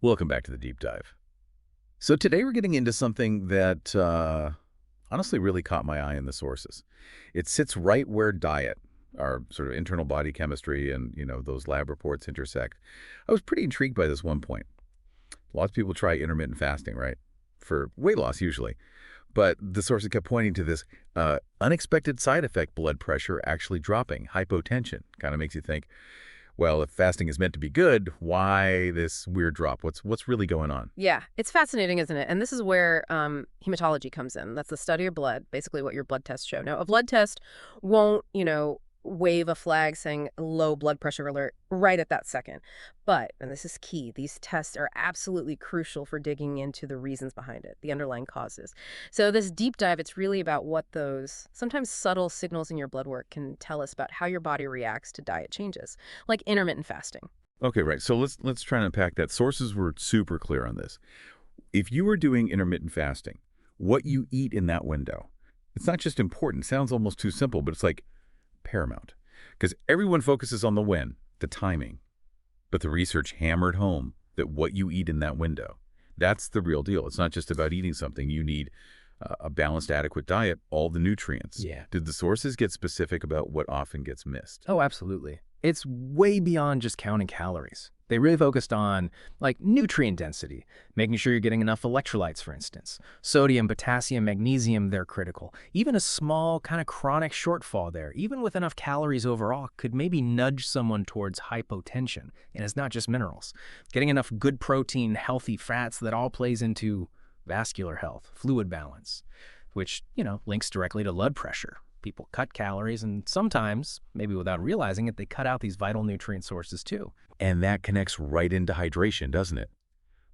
Welcome back to the deep dive. So today we're getting into something that honestly really caught my eye in the sources. It sits right where diet, our sort of internal body chemistry and, those lab reports intersect. I was pretty intrigued by this one point. Lots of people try intermittent fasting, right? For weight loss usually. But the sources kept pointing to this unexpected side effect, blood pressure actually dropping, hypotension. Kind of makes you think, well, if fasting is meant to be good, why this weird drop? What's really going on? Yeah, it's fascinating, isn't it? And this is where hematology comes in. That's the study of blood, basically what your blood tests show. Now, a blood test won't, wave a flag saying low blood pressure alert right at that second. But, and this is key, these tests are absolutely crucial for digging into the reasons behind it, the underlying causes. So this deep dive, it's really about what those sometimes subtle signals in your blood work can tell us about how your body reacts to diet changes, like intermittent fasting. Okay, right. So let's try and unpack that. Sources were super clear on this. If you are doing intermittent fasting, what you eat in that window, it's not just important. Sounds almost too simple, but it's like paramount. Because everyone focuses on the when, the timing. But the research hammered home that what you eat in that window, that's the real deal. It's not just about eating something. You need a balanced, adequate diet, all the nutrients. Yeah. Did the sources get specific about what often gets missed? Oh, absolutely. It's way beyond just counting calories. They really focused on, like, nutrient density, making sure you're getting enough electrolytes, for instance. Sodium, potassium, magnesium, they're critical. Even a small kind of chronic shortfall there, even with enough calories overall, could maybe nudge someone towards hypotension. And it's not just minerals. Getting enough good protein, healthy fats, that all plays into vascular health, fluid balance, which, links directly to blood pressure. People cut calories, and sometimes, maybe without realizing it, they cut out these vital nutrient sources too. And that connects right into hydration, doesn't it?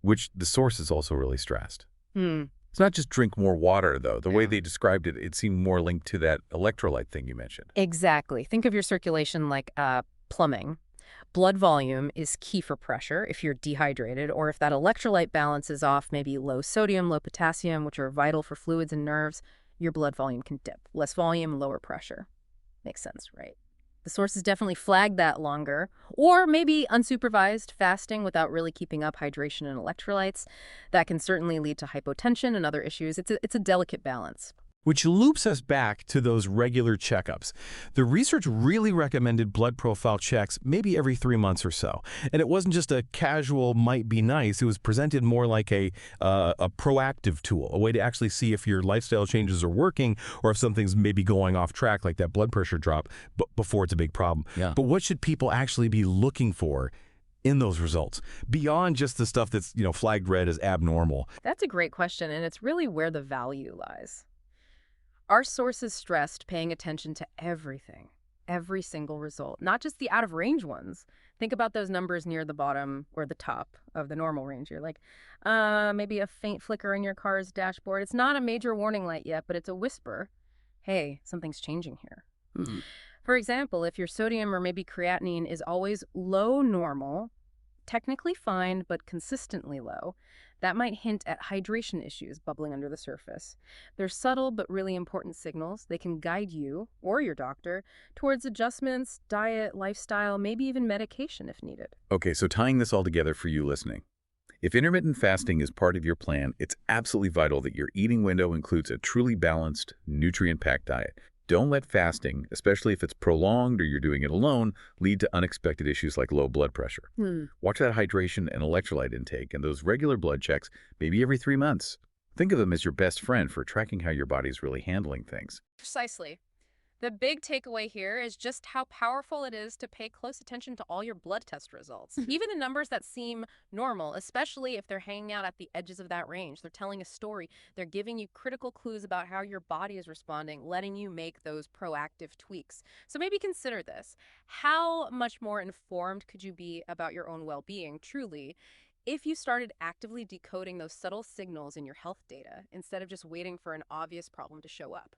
Which the sources also really stressed. Hmm. It's not just drink more water, though. The way Yeah. they described it, it seemed more linked to that electrolyte thing you mentioned. Exactly. Think of your circulation like plumbing. Blood volume is key for pressure if you're dehydrated or if that electrolyte balance is off, maybe low sodium, low potassium, which are vital for fluids and nerves, your blood volume can dip. Less volume, lower pressure. Makes sense, right? The sources definitely flagged that longer, or maybe unsupervised fasting without really keeping up hydration and electrolytes. That can certainly lead to hypotension and other issues. It's a delicate balance. Which loops us back to those regular checkups. The research really recommended blood profile checks maybe every 3 months or so. And it wasn't just a casual might be nice. It was presented more like a proactive tool, a way to actually see if your lifestyle changes are working or if something's maybe going off track, like that blood pressure drop, before it's a big problem. Yeah. But what should people actually be looking for in those results beyond just the stuff that's, flagged red as abnormal? That's a great question, and it's really where the value lies. Our sources stressed paying attention to everything, every single result, not just the out of range ones. Think about those numbers near the bottom or the top of the normal range. You're like, maybe a faint flicker in your car's dashboard. It's not a major warning light yet, but it's a whisper. Hey, something's changing here. Hmm. For example, if your sodium or maybe creatinine is always low normal, technically fine, but consistently low, that might hint at hydration issues bubbling under the surface. They're subtle but really important signals. They can guide you or your doctor towards adjustments, diet, lifestyle, maybe even medication if needed. Okay, so tying this all together for you listening. If intermittent fasting is part of your plan, it's absolutely vital that your eating window includes a truly balanced, nutrient-packed diet. Don't let fasting, especially if it's prolonged or you're doing it alone, lead to unexpected issues like low blood pressure. Hmm. Watch that hydration and electrolyte intake and those regular blood checks, maybe every 3 months. Think of them as your best friend for tracking how your body's really handling things. Precisely. The big takeaway here is just how powerful it is to pay close attention to all your blood test results. Even the numbers that seem normal, especially if they're hanging out at the edges of that range. They're telling a story. They're giving you critical clues about how your body is responding, letting you make those proactive tweaks. So maybe consider this. How much more informed could you be about your own well-being, truly, if you started actively decoding those subtle signals in your health data instead of just waiting for an obvious problem to show up?